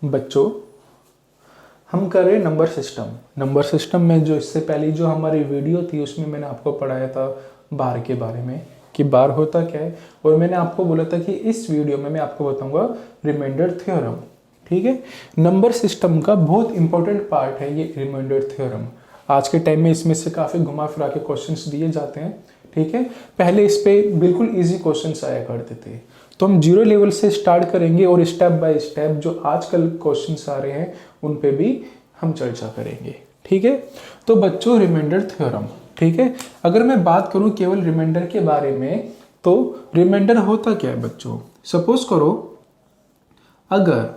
बच्चों हम कर रहे हैं नंबर सिस्टम में जो इससे पहले जो हमारी वीडियो थी उसमें मैंने आपको पढ़ाया था बार के बारे में कि बार होता क्या है, और मैंने आपको बोला था कि इस वीडियो में मैं आपको बताऊंगा रिमाइंडर थ्योरम। ठीक है, नंबर सिस्टम का बहुत इंपॉर्टेंट पार्ट है ये रिमाइंडर थ्योरम। आज के टाइम में इसमें से काफ़ी घुमा फिरा के क्वेश्चंस दिए जाते हैं। ठीक है, पहले इस पे बिल्कुल इजी क्वेश्चंस आया करते थे, तो हम जीरो लेवल से स्टार्ट करेंगे और स्टेप बाय स्टेप जो आजकल क्वेश्चंस आ रहे हैं उन पे भी हम चर्चा करेंगे। ठीक है, तो बच्चों रिमाइंडर थ्योरम। ठीक है, अगर मैं बात करूं केवल रिमाइंडर के बारे में, तो रिमाइंडर होता क्या है बच्चों। सपोज करो अगर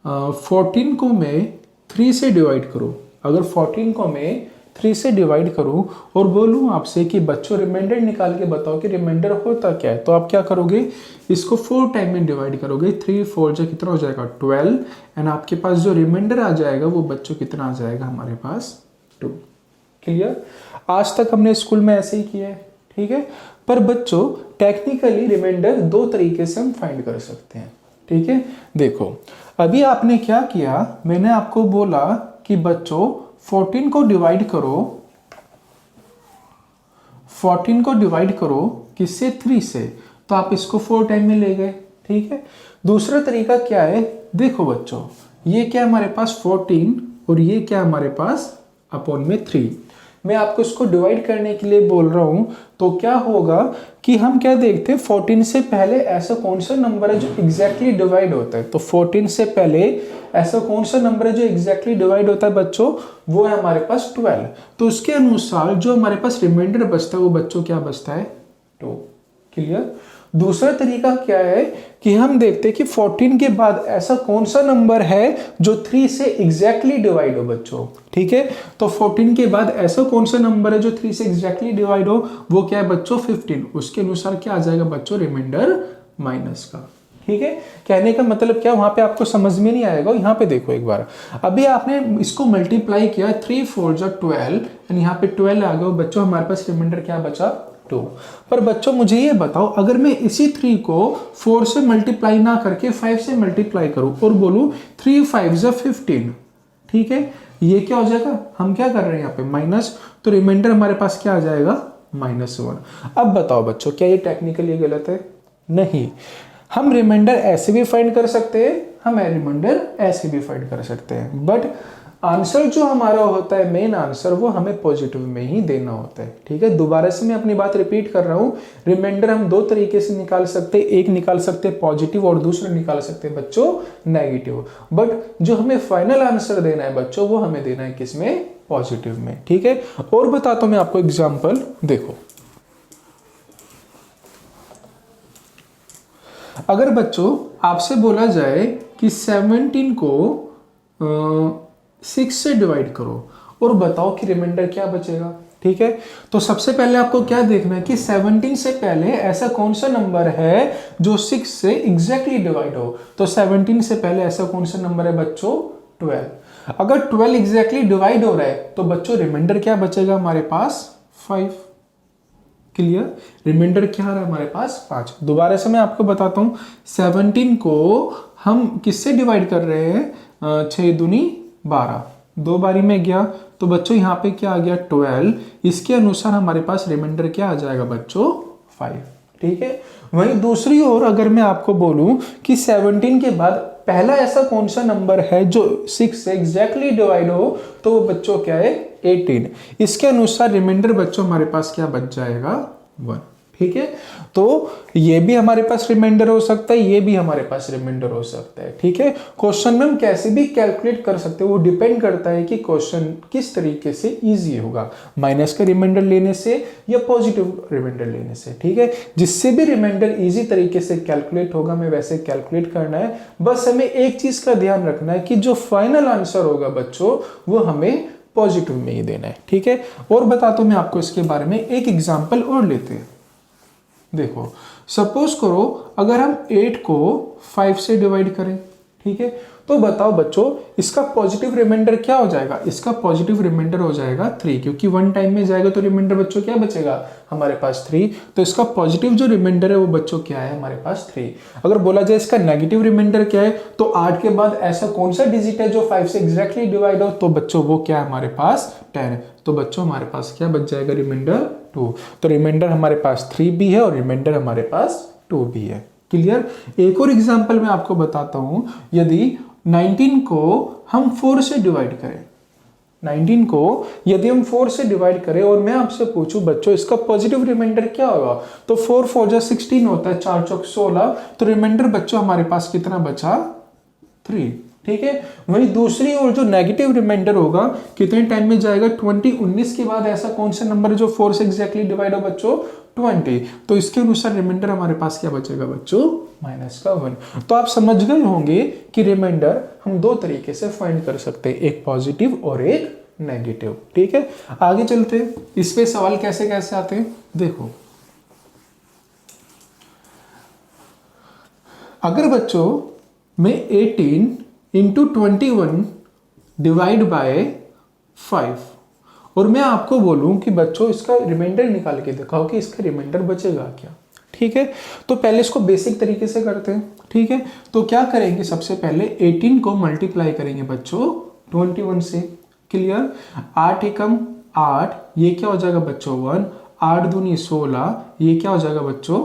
14 को मैं 3 से डिवाइड करूं, अगर 14 को मैं 3 से डिवाइड करूं और बोलूं आपसे कि बच्चों रिमाइंडर निकाल के बताओ कि रिमाइंडर होता क्या है, तो आप क्या करोगे, इसको 4 टाइम में डिवाइड करोगे। 3 4 जो कितना हो जाएगा 12, एंड आपके पास जो रिमाइंडर आ जाएगा वो बच्चों कितना आ जाएगा हमारे पास 2। क्लियर, आज तक हमने स्कूल में ऐसे ही किया है। ठीक है, पर बच्चों टेक्निकली रिमाइंडर 2 तरीके से हम फाइंड कर सकते हैं। ठीक है, देखो अभी आपने क्या किया, मैंने आपको बोला कि बच्चों 14 को डिवाइड करो, 14 को डिवाइड करो किससे 3 से, तो आप इसको 4 टाइम में ले गए। ठीक है, दूसरा तरीका क्या है, देखो बच्चों ये क्या हमारे पास 14 और ये क्या हमारे पास अपॉन में 3। मैं आपको इसको डिवाइड करने के लिए बोल रहा हूं, तो क्या होगा कि हम क्या देखते हैं 14 से पहले ऐसा कौन सा नंबर है जो एग्जैक्टली डिवाइड होता है। तो 14 से पहले ऐसा कौन सा नंबर है जो एग्जैक्टली डिवाइड होता है बच्चों, वो है हमारे पास 12। तो उसके अनुसार जो हमारे पास रिमाइंडर बचता है वो बच्चों क्या बचता है 2। क्लियर, दूसरा तरीका क्या है कि हम देखते हैं कि 14 के बाद ऐसा कौन सा नंबर है जो 3 से एग्जैक्टली डिवाइड हो बच्चों। ठीक है, तो 14 के बाद ऐसा कौन सा नंबर है जो 3 से एग्जैक्टली डिवाइड हो, वो क्या है बच्चों 15। उसके अनुसार क्या आ जाएगा बच्चों रिमाइंडर माइनस का। ठीक है, कहने का मतलब क्या, वहां पे आपको समझ में नहीं आएगा। यहाँ पे देखो एक बार, अभी आपने इसको मल्टीप्लाई किया 3 4 जो 12, एंड यहाँ पे 12 आ गया बच्चों, हमारे पास रिमाइंडर क्या बचा 2। पर बच्चों मुझे ये बताओ, अगर मैं इसी 3 को 4 से मल्टीप्लाई ना करके 5 से मल्टीप्लाई करूं और बोलूं 3 5 जो 15, ठीक है, ये क्या हो जाएगा, हम क्या कर रहे हैं यहाँ पे माइनस, तो रिमाइंडर हमारे पास क्या आ जाएगा -1। अब बताओ बच्चों क्या ये टेक्निकली गलत है, नहीं। हम रिमाइंडर ऐसे भी फाइंड कर सकते हैं, हम रिमाइंडर ऐसे भी फाइंड कर सकते हैं, बट आंसर जो हमारा होता है मेन आंसर वो हमें पॉजिटिव में ही देना होता है। ठीक है, दोबारा से मैं अपनी बात रिपीट कर रहा हूं, रिमाइंडर हम 2 तरीके से निकाल सकते हैं, एक निकाल सकते हैं पॉजिटिव और दूसरा निकाल सकते हैं बच्चों नेगेटिव, बट जो हमें फाइनल आंसर देना है बच्चों वो हमें देना है किसमें, पॉजिटिव में। ठीक है, और बताता हूं मैं आपको एग्जाम्पल, देखो अगर बच्चों आपसे बोला जाए कि 17 को 6 से डिवाइड करो और बताओ कि रिमाइंडर क्या बचेगा। ठीक है, तो सबसे पहले आपको क्या देखना है कि 17 से पहले ऐसा कौन सा नंबर है जो 6 से एग्जैक्टली डिवाइड हो। तो 17 से पहले ऐसा कौन सा नंबर है बच्चों 12। अगर 12 एग्जैक्टली डिवाइड हो रहा है तो बच्चों रिमाइंडर क्या बचेगा हमारे पास 5। क्लियर, रिमाइंडर क्या आ रहा है हमारे पास 5। दोबारा से मैं आपको बताता हूं, 17 को हम किससे डिवाइड कर रहे हैं, 6 दूनी 12, 2 बारी में गया, तो बच्चों यहाँ पे क्या आ गया 12। इसके अनुसार हमारे पास रिमाइंडर क्या आ जाएगा बच्चों 5। ठीक है, वहीं दूसरी ओर अगर मैं आपको बोलूं कि 17 के बाद पहला ऐसा कौन सा नंबर है जो 6 से एग्जैक्टली डिवाइड हो, तो वो बच्चों क्या है 18। इसके अनुसार रिमाइंडर बच्चों हमारे पास क्या बच जाएगा 1। ठीक है, तो ये भी हमारे पास रिमाइंडर हो सकता है, ये भी हमारे पास रिमाइंडर हो सकता है। ठीक है, क्वेश्चन में हम कैसे भी कैलकुलेट कर सकते हैं, वो डिपेंड करता है कि क्वेश्चन किस तरीके से इजी होगा, माइनस का रिमाइंडर लेने से या पॉजिटिव रिमाइंडर लेने से। ठीक है, जिससे भी रिमाइंडर इजी तरीके से कैलकुलेट होगा हमें वैसे कैलकुलेट करना है। बस हमें एक चीज का ध्यान रखना है कि जो फाइनल आंसर होगा बच्चों वो हमें पॉजिटिव में ही देना है। ठीक है, और बताता हूं मैं आपको इसके बारे में, एक एग्जाम्पल और लेते हैं। देखो सपोज करो अगर हम 8 को 5 से डिवाइड करें, ठीक है, तो बताओ बच्चों इसका पॉजिटिव रिमाइंडर क्या हो जाएगा? इसका पॉजिटिव रिमाइंडर हो जाएगा 3, क्योंकि 1 टाइम में जाएगा तो रिमाइंडर बच्चों क्या बचेगा हमारे पास 3। तो इसका पॉजिटिव जो रिमाइंडर है वो बच्चों क्या है हमारे पास 3। अगर बोला जाए इसका नेगेटिव रिमाइंडर क्या है, तो 8 के बाद ऐसा कौन सा डिजिट है जो 5 से एग्जैक्टली डिवाइड हो, तो बच्चों वो क्या है हमारे पास 10। तो बच्चों हमारे पास क्या बच जाएगा रिमाइंडर 2। तो रिमाइंडर हमारे पास 3 भी है और रिमाइंडर हमारे पास 2 भी है। क्लियर? एक और एग्जांपल मैं आपको बताता हूं। यदि 19 को हम 4 से डिवाइड करें, 19 को यदि हम 4 से डिवाइड करें और मैं आपसे पूछूं बच्चों इसका पॉजिटिव रिमाइंडर क्या होगा, तो 4 4 जा 16 होता है, 4 चौक 16, तो रिमाइंडर बच्चों हमारे पास कितना बचा 3। ठीक है, वही दूसरी ओर जो नेगेटिव रिमाइंडर होगा कितने टाइम में जाएगा 20। 19 के बाद ऐसा कौन सा नंबर है जो 4 से एग्जैक्टली डिवाइड हो बच्चों 20, तो इसके अनुसार रिमाइंडर हमारे पास क्या बचेगा बच्चों -1। तो आप समझ गए होंगे कि रिमाइंडर हम दो तरीके से फाइंड कर सकते हैं, एक पॉजिटिव और एक नेगेटिव। ठीक है, आगे चलते हैं। इस पे सवाल कैसे कैसे आते हैं देखो। अगर बच्चों मैं 18 इंटू 21 डिवाइड बाय 5 और मैं आपको बोलूं कि बच्चों इसका रिमाइंडर निकाल के दिखाओ कि इसका रिमाइंडर बचेगा क्या। ठीक है, तो पहले इसको बेसिक तरीके से करते हैं। ठीक है, तो क्या करेंगे, सबसे पहले 18 को मल्टीप्लाई करेंगे बच्चों 21 से। क्लियर? 8 एकम 8, ये क्या हो जाएगा बच्चों 1, 8 दूनी 16, ये क्या हो जाएगा बच्चों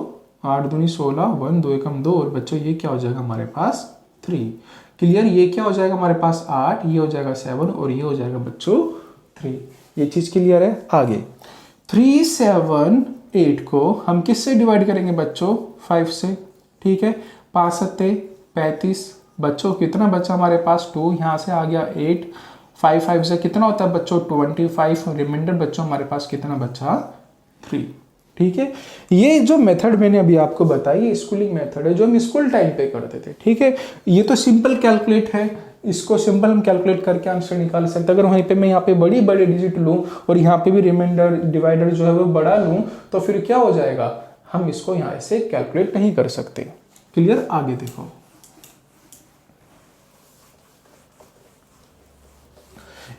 8 दूनी 16, 1 2 एकम 2, और बच्चों ये क्या हो जाएगा हमारे पास 3। क्लियर? ये क्या हो जाएगा हमारे पास 8, ये हो जाएगा 7 और ये हो जाएगा बच्चों 3। ये चीज क्लियर है? आगे 3 7 8 को हम किससे डिवाइड करेंगे बच्चों 5 से। ठीक है, 5 7 35, बच्चों कितना बचा हमारे पास 2, यहाँ से आ गया 8, 5 5 से कितना होता है बच्चों 25, रिमाइंडर बच्चों हमारे पास कितना बचा 3। ठीक है, ये जो मेथड मैंने अभी आपको बताई स्कूलिंग मेथड है जो हम स्कूल टाइम पे करते थे। ठीक है, ये तो सिंपल कैलकुलेट है, इसको सिंपल हम कैलकुलेट करके आंसर निकाल सकते हैं। अगर वहीं पे मैं यहाँ पे बड़ी बड़ी डिजिट लूँ और यहाँ पे भी रिमाइंडर डिवाइडर जो है वो बड़ा लूँ तो फिर क्या हो जाएगा, हम इसको यहाँ से कैलकुलेट नहीं कर सकते। क्लियर? आगे देखो,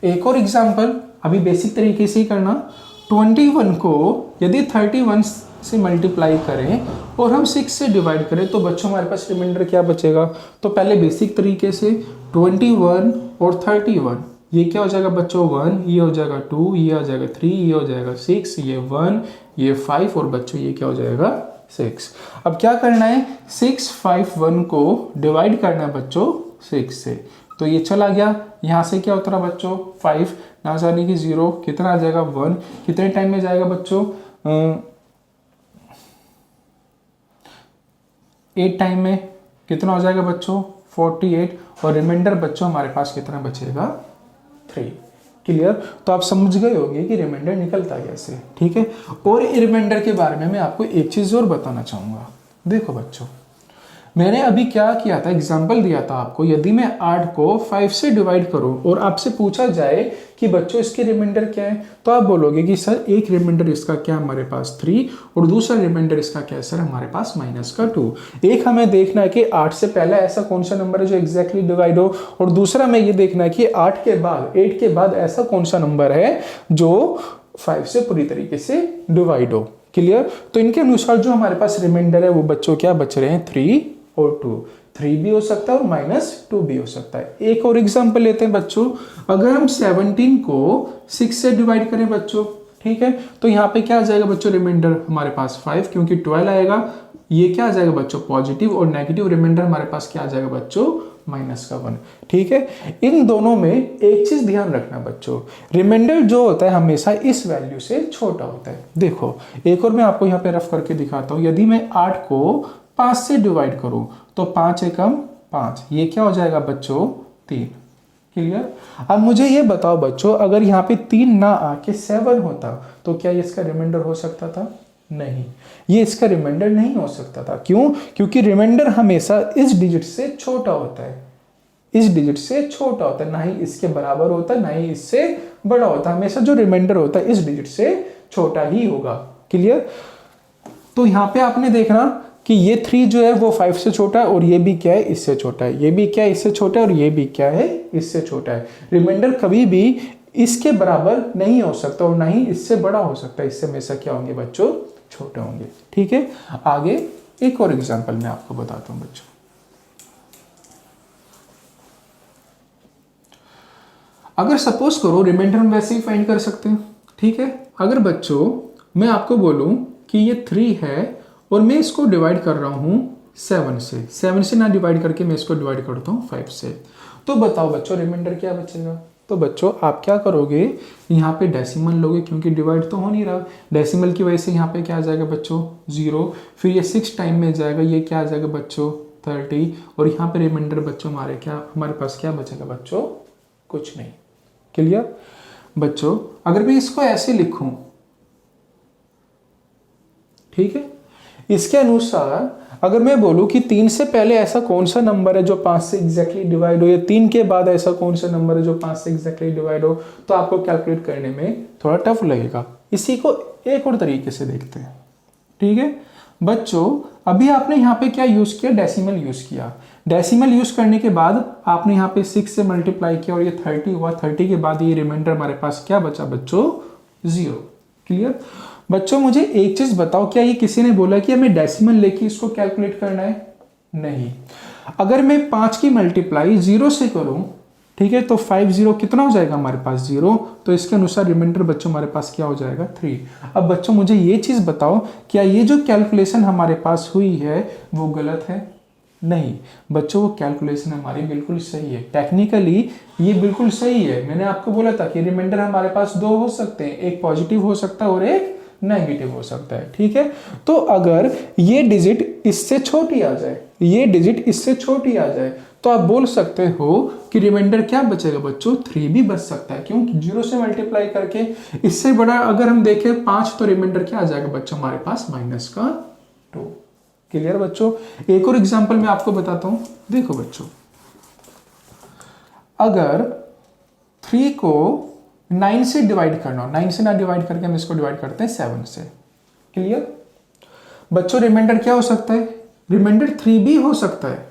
एक और एग्जाम्पल अभी बेसिक तरीके से ही करना। 21 को यदि 31 से मल्टीप्लाई करें और हम 6 से डिवाइड करें तो बच्चों हमारे पास रिमाइंडर क्या बचेगा। तो पहले बेसिक तरीके से 21 और 31, ये क्या हो जाएगा बच्चों 1, ये हो जाएगा 2, ये हो जाएगा 3, ये हो जाएगा 6, ये 1, ये 5 और बच्चों ये क्या हो जाएगा 6। अब क्या करना है, 6 5 1 को डिवाइड करना है बच्चों 6 से, तो ये चला गया, यहाँ से क्या उतरा बच्चों 5, यहाँ से आने की 0, कितना आ जाएगा 1, कितने टाइम में जाएगा बच्चों 8 टाइम में, कितना हो जाएगा बच्चों 48, और रिमाइंडर बच्चों हमारे पास कितना बचेगा 3। क्लियर? तो आप समझ गए होंगे कि रिमाइंडर निकलता कैसे। ठीक है, और रिमाइंडर के बारे में मैं आपको एक चीज और बताना चाहूंगा। देखो बच्चों, मैंने अभी क्या किया था, एग्जाम्पल दिया था आपको, यदि मैं 8 को 5 से डिवाइड करूं और आपसे पूछा जाए कि बच्चों इसके रिमाइंडर क्या है, तो आप बोलोगे कि सर एक रिमाइंडर इसका क्या हमारे पास 3 और दूसरा रिमाइंडर इसका क्या है सर हमारे पास -2। एक हमें देखना है कि 8 से पहले ऐसा कौन सा नंबर है जो एग्जैक्टली डिवाइड हो, और दूसरा हमें ये देखना है कि 8 के बाद ऐसा कौन सा नंबर है जो 5 से पूरी तरीके से डिवाइड हो। क्लियर? तो इनके अनुसार जो हमारे पास रिमाइंडर है वो बच्चों क्या बच रहे हैं 3 और 2। 3 भी हो सकता है और -2 भी हो सकता है। एक और एग्जांपल लेते हैं बच्चों, अगर हम 17 को 6 से डिवाइड करें बच्चों, ठीक है, तो यहाँ पे क्या आ जाएगा बच्चों रिमाइंडर हमारे पास 5, क्योंकि 12 आएगा, ये क्या आ जाएगा बच्चों पॉजिटिव, और नेगेटिव रिमाइंडर हमारे पास क्या आ जाएगा बच्चों -1। ठीक है, इन दोनों में एक चीज ध्यान रखना बच्चों, रिमाइंडर जो होता है हमेशा इस वैल्यू से छोटा होता है। देखो एक और मैं आपको यहाँ पे रफ करके दिखाता हूँ, यदि मैं 8 को 5 से डिवाइड करूं तो 5 एकम 5, ये क्या हो जाएगा बच्चों 3। क्लियर? अब मुझे ये बताओ बच्चों, अगर यहाँ पे 3 ना आके 7 होता तो क्या ये इसका रिमाइंडर हो सकता था? नहीं, ये इसका रिमाइंडर नहीं हो सकता था। क्यों? क्योंकि रिमाइंडर हमेशा इस डिजिट से छोटा होता है, इस डिजिट से छोटा होता है, ना ही इसके बराबर होता है ना ही इससे बड़ा होता है। हमेशा जो रिमाइंडर होता है इस डिजिट से छोटा ही होगा। क्लियर? तो यहाँ पे आपने देखना कि ये 3 जो है वो 5 से छोटा है और ये भी क्या है, इससे छोटा है, ये भी क्या है, इससे छोटा है और ये भी क्या है, इससे छोटा है। रिमाइंडर कभी भी इसके बराबर नहीं हो सकता और ना ही इससे बड़ा हो सकता है, इससे हमेशा क्या होंगे बच्चों, छोटे होंगे। ठीक है, आगे एक और एग्जांपल मैं आपको बताता हूं बच्चों। अगर सपोज करो रिमाइंडर हम वैसे ही फाइंड कर सकते हैं। ठीक है, अगर बच्चों मैं आपको बोलूं कि ये 3 है और मैं इसको डिवाइड कर रहा हूं 7 से ना डिवाइड करके मैं इसको डिवाइड करता हूं 5 से, तो बताओ बच्चों रिमाइंडर क्या बचेगा। तो बच्चों आप क्या करोगे, यहाँ पे डेसिमल लोगे क्योंकि डिवाइड तो हो नहीं रहा, डेसिमल की वजह से यहाँ पे क्या आ जाएगा बच्चों 0, फिर ये 6 टाइम में जाएगा, ये क्या आ जाएगा बच्चों 30, और यहाँ पे रिमाइंडर बच्चों हमारे पास क्या बचेगा बच्चों, कुछ नहीं। क्लियर बच्चों, अगर मैं इसको ऐसे लिखूं, ठीक है, इसके अनुसार अगर मैं बोलूं कि 3 से पहले ऐसा कौन सा नंबर है जो 5 से एग्जैक्टली डिवाइड हो, या 3 के बाद ऐसा कौन सा नंबर है जो 5 से एग्जैक्टली डिवाइड हो, तो आपको कैलकुलेट करने में थोड़ा टफ लगेगा। इसी को एक और तरीके से देखते हैं। ठीक है बच्चों, अभी आपने यहाँ पे क्या यूज किया, डेसिमल यूज किया। डेसिमल यूज करने के बाद आपने यहाँ पे 6 से मल्टीप्लाई किया और ये 30 हुआ। 30 के बाद ये रिमाइंडर हमारे पास क्या बचा बच्चों, 0। क्लियर बच्चों, मुझे एक चीज बताओ, क्या ये किसी ने बोला कि हमें डेसिमल लेके इसको कैलकुलेट करना है? नहीं। अगर मैं 5 की मल्टीप्लाई 0 से करूं, ठीक है, तो 5 0 कितना हो जाएगा हमारे पास 0, तो इसके अनुसार रिमाइंडर बच्चों हमारे पास क्या हो जाएगा 3। अब बच्चों मुझे ये चीज बताओ, क्या ये जो कैलकुलेशन हमारे पास हुई है वो गलत है? नहीं बच्चों, वो कैलकुलेशन हमारी बिल्कुल सही है। टेक्निकली ये बिल्कुल सही है। मैंने आपको बोला था कि रिमाइंडर हमारे पास 2 हो सकते हैं, एक पॉजिटिव हो सकता है और एक नेगेटिव हो सकता है। ठीक है, तो अगर ये डिजिट इससे छोटी आ जाए, ये डिजिट इससे छोटी आ जाए, तो आप बोल सकते हो कि रिमाइंडर क्या बचेगा बच्चों, 3 भी बच सकता है। क्यों? 0 से मल्टीप्लाई करके। इससे बड़ा अगर हम देखें 5, तो रिमाइंडर क्या आ जाएगा बच्चों हमारे पास -2। क्लियर बच्चों, एक और एग्जांपल मैं आपको बताता हूं। देखो बच्चों, अगर 3 को 9 से डिवाइड करना हो, 9 से ना डिवाइड करके हम इसको डिवाइड करते हैं 7 से। क्लियर बच्चों, रिमाइंडर क्या हो सकता है, रिमाइंडर 3 भी हो सकता है।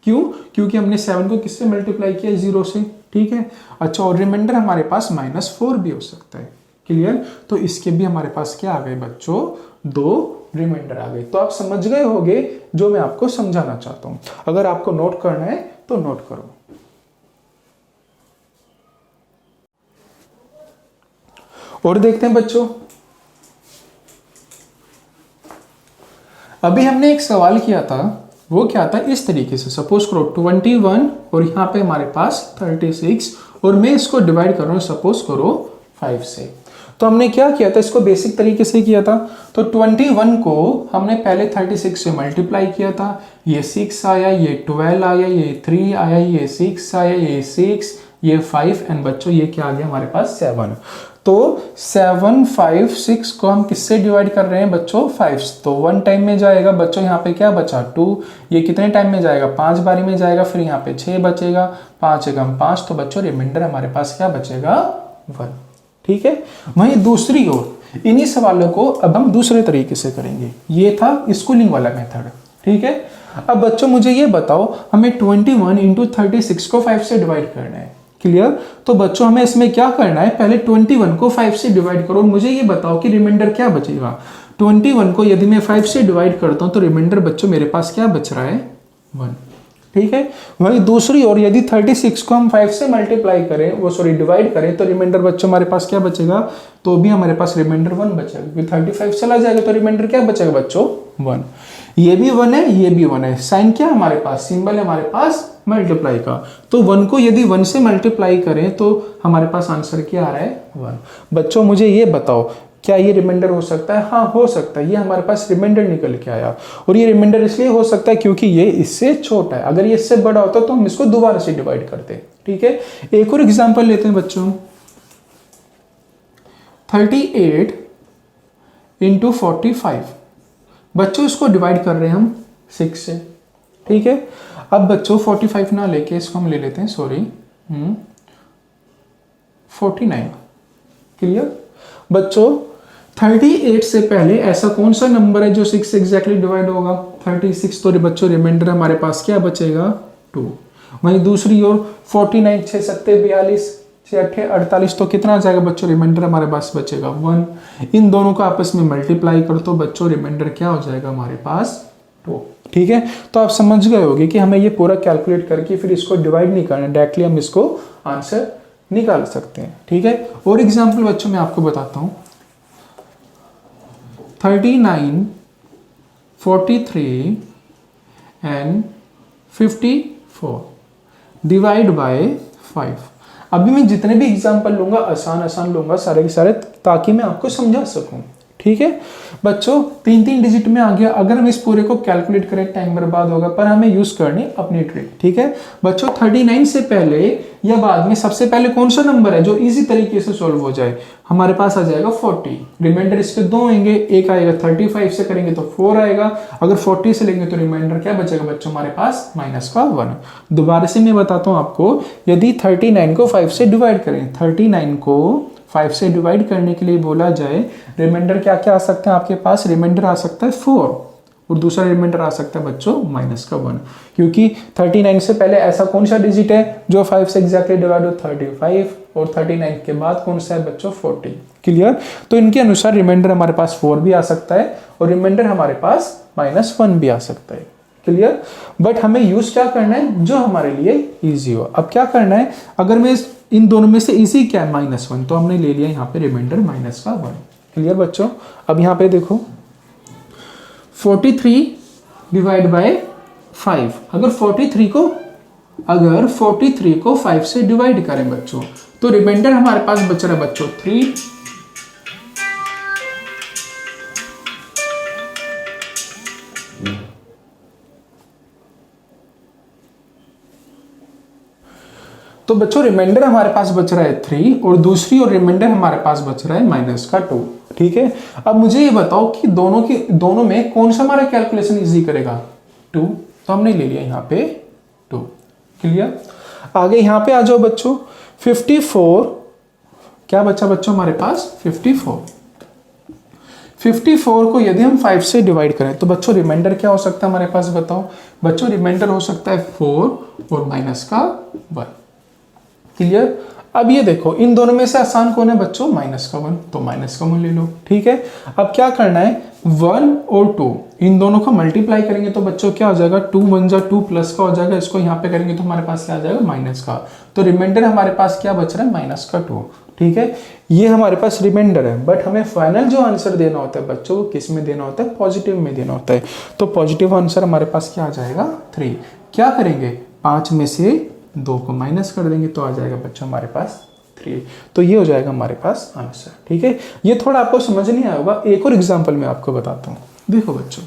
क्यों? क्योंकि हमने 7 को किससे मल्टीप्लाई किया, 0 से। ठीक है, अच्छा, और रिमाइंडर हमारे पास -4 भी हो सकता है। क्लियर, तो इसके भी हमारे पास क्या आ गए बच्चों, 2 रिमाइंडर आ गए। तो आप समझ गए होंगे जो मैं आपको समझाना चाहता हूं। अगर आपको नोट करना है तो नोट करो। और देखते हैं बच्चों, अभी हमने एक सवाल किया था, वो क्या था, इस तरीके से। सपोज करो 21 और यहां पे हमारे पास 36, और मैं इसको डिवाइड कर रहा हूं सपोज करो 5 से। तो हमने क्या किया था, इसको बेसिक तरीके से किया था। तो 21 को हमने पहले 36 से मल्टीप्लाई किया था, ये 6 आया, ये 12 आया, ये 3 आया, ये 6 आया, ये 6, ये 5, एंड बच्चों ये क्या आ गया हमारे पास 7। तो 7 5 6 को हम किससे डिवाइड कर रहे हैं बच्चों, 5, तो 1 टाइम में जाएगा बच्चों। यहाँ पे क्या बचा 2, ये कितने टाइम में जाएगा, 5 बारी में जाएगा, फिर यहाँ पे 6 बचेगा, 5 एकम 5, तो बच्चों रिमाइंडर हमारे पास क्या बचेगा 1। ठीक है, वहीं दूसरी ओर इन्हीं सवालों को अब हम दूसरे तरीके से करेंगे। ये था स्कूलिंग वाला मेथड। ठीक है, अब बच्चों मुझे ये बताओ, हमें 21 इंटू 36 को 5 से डिवाइड करना है। क्लियर, तो बच्चों हमें इसमें क्या करना है, पहले 21 को 5 से डिवाइड करो। मुझे ये बताओ कि रिमाइंडर क्या बचेगा। 21 को यदि मैं 5 से डिवाइड करता हूं तो रिमाइंडर बच्चों मेरे पास क्या बच रहा है 1। ठीक है, वही दूसरी ओर यदि 36 को हम 5 से मल्टीप्लाई करें, वो सॉरी डिवाइड करें, तो रिमाइंडर बच्चों हमारे पास क्या बचेगा, तो भी हमारे पास रिमाइंडर 1 बचेगा। क्योंकि 35 चला जाएगा तो रिमाइंडर क्या बचेगा बच्चों 1। ये भी 1 है, ये भी 1 है। साइन क्या हमारे पास, सिंबल है हमारे पास मल्टीप्लाई का। तो 1 को यदि 1 से मल्टीप्लाई करें तो हमारे पास आंसर क्या आ रहा है 1। बच्चों मुझे ये बताओ, क्या ये रिमाइंडर हो सकता है? हाँ हो सकता है, ये हमारे पास रिमाइंडर निकल के आया। और ये रिमाइंडर इसलिए हो सकता है क्योंकि ये इससे छोटा है। अगर ये इससे बड़ा होता तो हम इसको दोबारा से डिवाइड करते। ठीक है, एक और एग्जांपल लेते हैं बच्चों। 38 इंटू 45, बच्चों इसको डिवाइड कर रहे हैं हम 6 से। ठीक है, अब बच्चों 45 ना लेके इसको हम ले लेते हैं, सॉरी 49। क्लियर बच्चों, 38 से पहले ऐसा कौन सा नंबर है जो 6 से एग्जैक्टली डिवाइड होगा? 36। तो बच्चों रिमाइंडर हमारे पास क्या बचेगा? 2। वहीं दूसरी ओर 49, 6 7 42, 6 8 48, तो कितना आ जाएगा बच्चों? रिमाइंडर हमारे पास बचेगा 1। इन दोनों को आपस में मल्टीप्लाई कर तो बच्चों रिमाइंडर क्या हो जाएगा हमारे पास? 2। ठीक है, तो आप समझ गए होंगे कि हमें ये पूरा कैलकुलेट करके फिर इसको डिवाइड नहीं करना, डायरेक्टली हम इसको आंसर निकाल सकते हैं। ठीक है, और एग्जाम्पल बच्चों मैं आपको बताता हूं। 39, 43 एंड 54 डिवाइड बाय 5। अभी मैं जितने भी एग्जाम्पल लूंगा आसान लूंगा सारे के सारे, ताकि मैं आपको समझा सकूं। ठीक है बच्चों, 3 डिजिट में आ गया। अगर हम इस पूरे को कैलकुलेट करें टाइम बर्बाद होगा, पर हमें यूज करनी अपनी ट्रिक। ठीक है बच्चों, 39 से पहले या बाद में सबसे पहले कौन सा नंबर है जो इजी तरीके से सॉल्व हो जाए? हमारे पास आ जाएगा 40। रिमाइंडर इसके 2 होंगे, एक आएगा 35 से करेंगे तो 4 आएगा। अगर 40 से लेंगे तो रिमाइंडर क्या बचेगा बच्चों हमारे पास? -1। दोबारा से मैं बताता हूं आपको, यदि 39 को 5 से डिवाइड करें, 39 को 5 से डिवाइड करने के लिए बोला जाए, रिमाइंडर क्या क्या आ सकता है आपके पास? रिमाइंडर आ सकता है 4 और दूसरा रिमाइंडर आ सकता है बच्चों -1, क्योंकि 39 से पहले ऐसा कौन सा डिजिट है जो 5 से एग्जैक्टली डिवाइड हो? 35। और 39 के बाद कौन सा है बच्चों? 40। क्लियर? तो इनके अनुसार रिमाइंडर हमारे पास 4 भी आ सकता है और रिमाइंडर हमारे पास -1 भी आ सकता है। क्लियर? बट हमें यूज क्या करना है? जो हमारे लिए इजी हो। अब क्या करना है, अगर मैं इन दोनों में से इजी क्या है? -1, तो हमने ले लिया यहाँ पे रिमाइंडर -1। क्लियर बच्चों? अब यहाँ पे देखो 43 डिवाइड बाय 5। अगर 43 को 5 से डिवाइड करें बच्चों, तो रिमाइंडर हमारे पास बच रहा है बच्चों 3। तो बच्चों रिमाइंडर हमारे पास बच रहा है 3 और दूसरी और रिमाइंडर हमारे पास बच रहा है -2। ठीक है, अब मुझे ये बताओ कि दोनों में कौन सा हमारा कैलकुलेशन इजी करेगा? 2। तो हमने ले लिया यहाँ पे 2। क्लियर? आगे यहाँ पे आ जाओ बच्चों। 54 क्या बचा बच्चों हमारे पास? 54 को यदि हम 5 से डिवाइड करें तो बच्चों रिमाइंडर क्या हो सकता है हमारे पास? बताओ बच्चों, रिमाइंडर हो सकता है 4 और -1। क्लियर? अब ये देखो, इन दोनों में से आसान कौन है बच्चों? -1, तो -1 ले लो। ठीक है, अब क्या करना है? 1 और 2 इन दोनों को मल्टीप्लाई करेंगे तो बच्चों क्या हो जाएगा? 2 1 जा 2 प्लस का हो जाएगा। इसको यहाँ पे करेंगे तो हमारे पास क्या आ जाएगा? माइनस का। तो रिमाइंडर हमारे पास क्या बच रहा है? -2। ठीक है, ये हमारे पास रिमाइंडर है, बट हमें फाइनल जो आंसर देना होता है बच्चों, वो किस में देना होता है? पॉजिटिव में देना होता है। तो पॉजिटिव आंसर हमारे पास क्या आ जाएगा? 3। क्या करेंगे? 5 में से 2 को माइनस कर देंगे तो आ जाएगा बच्चों हमारे पास 3। तो ये हो जाएगा हमारे पास आंसर। ठीक है, ये थोड़ा आपको समझ नहीं आया होगा। एक और एग्जांपल मैं आपको बताता हूं। देखो बच्चों,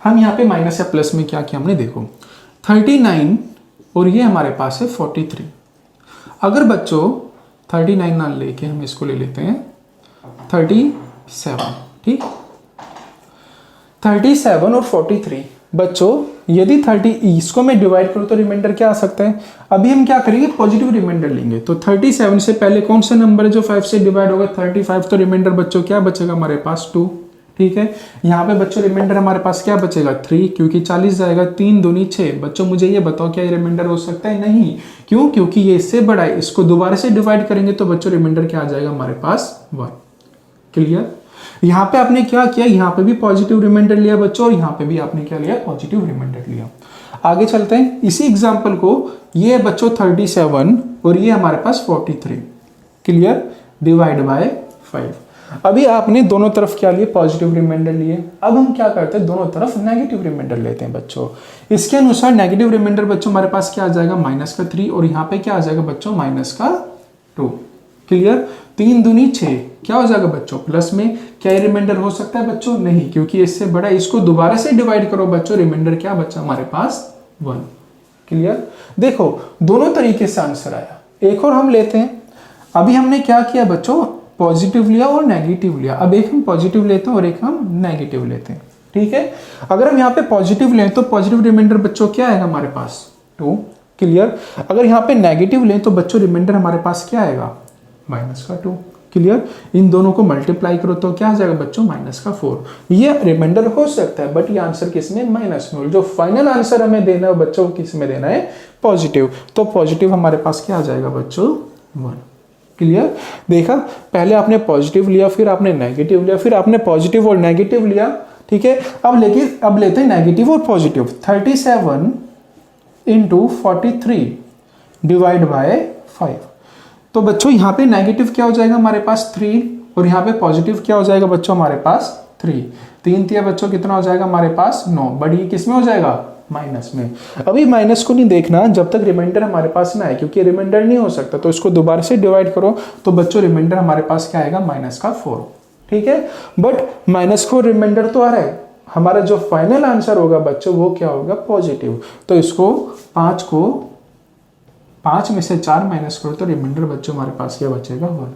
हम यहाँ पे माइनस या प्लस में क्या किया हमने? देखो 39 और ये हमारे पास है 43। अगर बच्चों 39 ना लेके हम इसको ले लेते हैं 37। ठीक, 37 और 43 बच्चों, यदि 30 इसको मैं डिवाइड करूं तो रिमाइंडर क्या आ सकता है? अभी हम क्या करेंगे? पॉजिटिव रिमाइंडर लेंगे। तो 37 से पहले कौन सा नंबर है जो 5 से डिवाइड होगा? 35। तो रिमाइंडर बच्चों क्या बचेगा हमारे पास? 2। ठीक है, यहाँ पे बच्चों रिमाइंडर हमारे पास क्या बचेगा? 3, क्योंकि 40 जाएगा। 3 दूनी 6। बच्चों मुझे ये बताओ क्या ये रिमाइंडर हो सकता है? नहीं। क्यों? क्योंकि ये इससे बड़ा है। इसको दोबारा से डिवाइड करेंगे तो बच्चों रिमाइंडर क्या आ जाएगा हमारे पास? 1। क्लियर? यहाँ पे आपने क्या किया? यहाँ पे भी पॉजिटिव रिमाइंडर लिया बच्चों और यहाँ पे भी आपने क्या लिया? पॉजिटिव रिमाइंडर लिया। आगे चलते हैं इसी एग्जाम्पल को। ये बच्चों 37 और ये हमारे पास 43। क्लियर? Divide by 5। अभी आपने दोनों तरफ क्या लिए? पॉजिटिव रिमाइंडर लिए। अब हम क्या करते हैं? दोनों तरफ नेगेटिव रिमाइंडर लेते हैं बच्चों। इसके अनुसार नेगेटिव रिमाइंडर बच्चों हमारे पास क्या आ जाएगा? -3 और यहाँ पे क्या आ जाएगा बच्चों? -2। क्लियर? 3 दूनी 6 क्या हो जाएगा बच्चों? प्लस में। क्या ये रिमाइंडर हो सकता है बच्चों? नहीं, क्योंकि इससे बड़ा। इसको दोबारा से डिवाइड करो बच्चों, रिमाइंडर क्या बचा हमारे पास? 1। क्लियर? देखो दोनों तरीके से आंसर आया। एक और हम लेते हैं। अभी हमने क्या किया बच्चों? पॉजिटिव लिया और नेगेटिव लिया। अब एक हम पॉजिटिव लेते हैं और एक हम नेगेटिव लेते हैं। ठीक है, अगर हम यहाँ पे पॉजिटिव लें तो पॉजिटिव रिमाइंडर बच्चों क्या आएगा हमारे पास? 2। क्लियर? अगर यहाँ पे नेगेटिव लें तो बच्चों रिमाइंडर हमारे पास क्या आएगा? -2। क्लियर। इन दोनों को मल्टीप्लाई करो तो क्या आ जाएगा बच्चों -4। ये रिमाइंडर हो सकता है बट ये आंसर किस में माइनस में। जो फाइनल आंसर हमें देना है बच्चों किस में देना है पॉजिटिव। तो पॉजिटिव हमारे पास क्या आ जाएगा बच्चों 1। क्लियर। देखा पहले आपने पॉजिटिव लिया फिर आपने नेगेटिव लिया फिर आपने पॉजिटिव और नेगेटिव लिया। ठीक है। अब लेते हैं नेगेटिव और पॉजिटिव। 37 into 43 divide by 5। तो बच्चों यहाँ पे नेगेटिव क्या हो जाएगा हमारे पास 3 और यहाँ पे पॉजिटिव क्या हो जाएगा बच्चों हमारे पास 3। 3 3 बच्चों कितना हो जाएगा हमारे पास 9। बट ये किस में हो जाएगा माइनस में। अभी माइनस को नहीं देखना जब तक रिमाइंडर हमारे पास ना आए क्योंकि रिमाइंडर नहीं हो सकता। तो इसको दोबारा से डिवाइड करो तो बच्चों रिमाइंडर हमारे पास क्या आएगा -4। ठीक है। बट -4 रिमाइंडर तो आ रहा है। हमारा जो फाइनल आंसर होगा बच्चों वो क्या होगा पॉजिटिव। तो इसको 5 में से 4 माइनस करो तो रिमाइंडर बच्चों हमारे पास क्या बचेगा 1।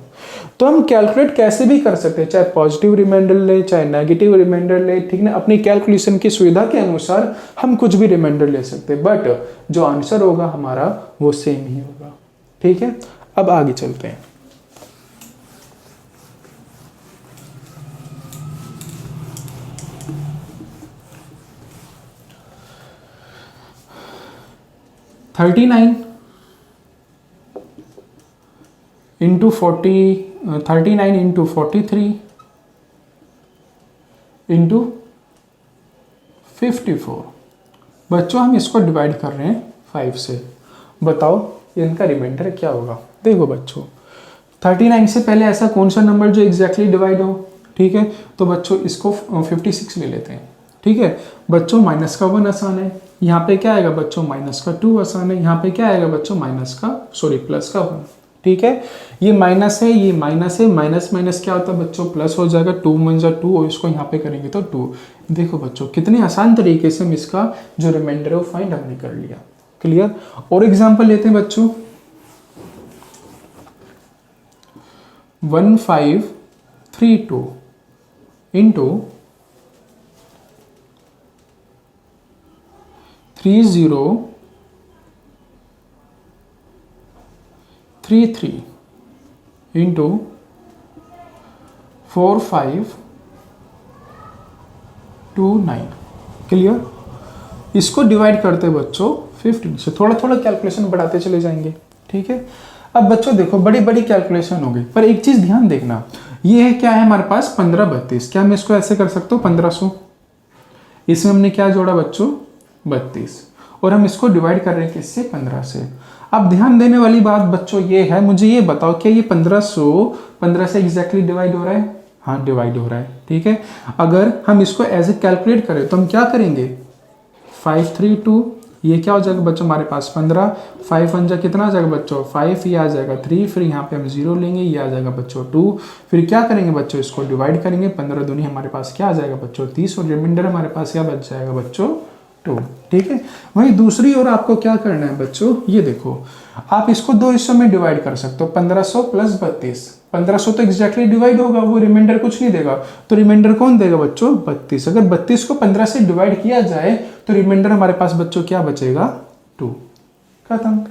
तो हम कैलकुलेट कैसे भी कर सकते हैं चाहे पॉजिटिव रिमाइंडर ले चाहे नेगेटिव रिमाइंडर ले। ठीक ना। अपनी कैलकुलेशन की सुविधा के अनुसार हम कुछ भी रिमाइंडर ले सकते हैं बट जो आंसर होगा हमारा वो सेम ही होगा। ठीक है। अब आगे चलते हैं। Into 39 into 43 into 54। बच्चों हम इसको डिवाइड कर रहे हैं 5 से। बताओ इनका रिमाइंडर क्या होगा। देखो बच्चों 39 से पहले ऐसा कौन सा नंबर जो एग्जैक्टली डिवाइड हो। ठीक है। तो बच्चों इसको 56 ले लेते हैं। ठीक है। बच्चों -1 आसान है। यहाँ पे क्या आएगा बच्चों -2 आसान है। यहाँ पे क्या आएगा बच्चों प्लस का 1। ठीक है। ये माइनस है ये माइनस है माइनस माइनस क्या होता है बच्चों प्लस हो जाएगा। 2 × 2 और इसको यहाँ पे करेंगे तो 2। देखो बच्चों कितने आसान तरीके से हम इसका जो रिमाइंडर है वो फाइंड हमने कर लिया। क्लियर। और एग्जांपल लेते हैं बच्चों 1532 इंटू 3033 इंटू 4529। क्लियर। इसको डिवाइड करते हैं बच्चों 15 से। थोड़ा थोड़ा कैलकुलेशन बढ़ाते चले जाएंगे। ठीक है। अब बच्चों देखो बड़ी बड़ी कैलकुलेशन हो गई पर एक चीज ध्यान देखना। ये है क्या है हमारे पास 1532। क्या मैं इसको ऐसे कर सकता हूँ 1500। इसमें हमने क्या जोड़ा बच्चों 32 और हम इसको डिवाइड कर रहे हैं किससे 15 से। अब ध्यान देने वाली बात बच्चों ये है मुझे ये बताओ क्या ये 1500 15 से एग्जैक्टली डिवाइड हो रहा है। हाँ डिवाइड हो रहा है। ठीक है। अगर हम इसको एज ए कैलकुलेट करें तो हम क्या करेंगे 532 ये क्या हो जाएगा बच्चों हमारे पास 15 5 1 कितना आ जाएगा बच्चों 5 ये आ जाएगा 3 फिर यहाँ पे हम 0 लेंगे ये आ जाएगा बच्चों 2 फिर क्या करेंगे बच्चों इसको डिवाइड करेंगे 15 दूनी हमारे पास क्या आ जाएगा बच्चों 30 और रिमाइंडर हमारे पास क्या बच जाएगा बच्चों 2। ठीक है। वहीं दूसरी ओर आपको क्या करना है बच्चों ये देखो आप इसको दो हिस्सों में डिवाइड कर सकते हो 1500 प्लस 32। 1500 तो एग्जैक्टली डिवाइड होगा वो रिमाइंडर कुछ नहीं देगा तो रिमाइंडर कौन देगा बच्चों 32। अगर 32 को 15 से डिवाइड किया जाए तो रिमाइंडर हमारे पास बच्चों क्या बचेगा 2। खत्म।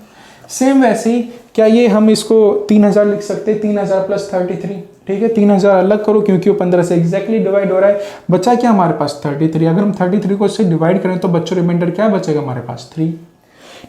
सेम वैसे ही क्या ये हम इसको 3000 लिख सकते हैं 3000 प्लस 33। ठीक है। 3000 अलग करो क्योंकि वो 15 से एग्जैक्टली डिवाइड हो रहा है। बचा क्या हमारे पास 33। अगर हम 33 को इससे डिवाइड करें तो बच्चों रिमाइंडर क्या बचेगा हमारे पास 3।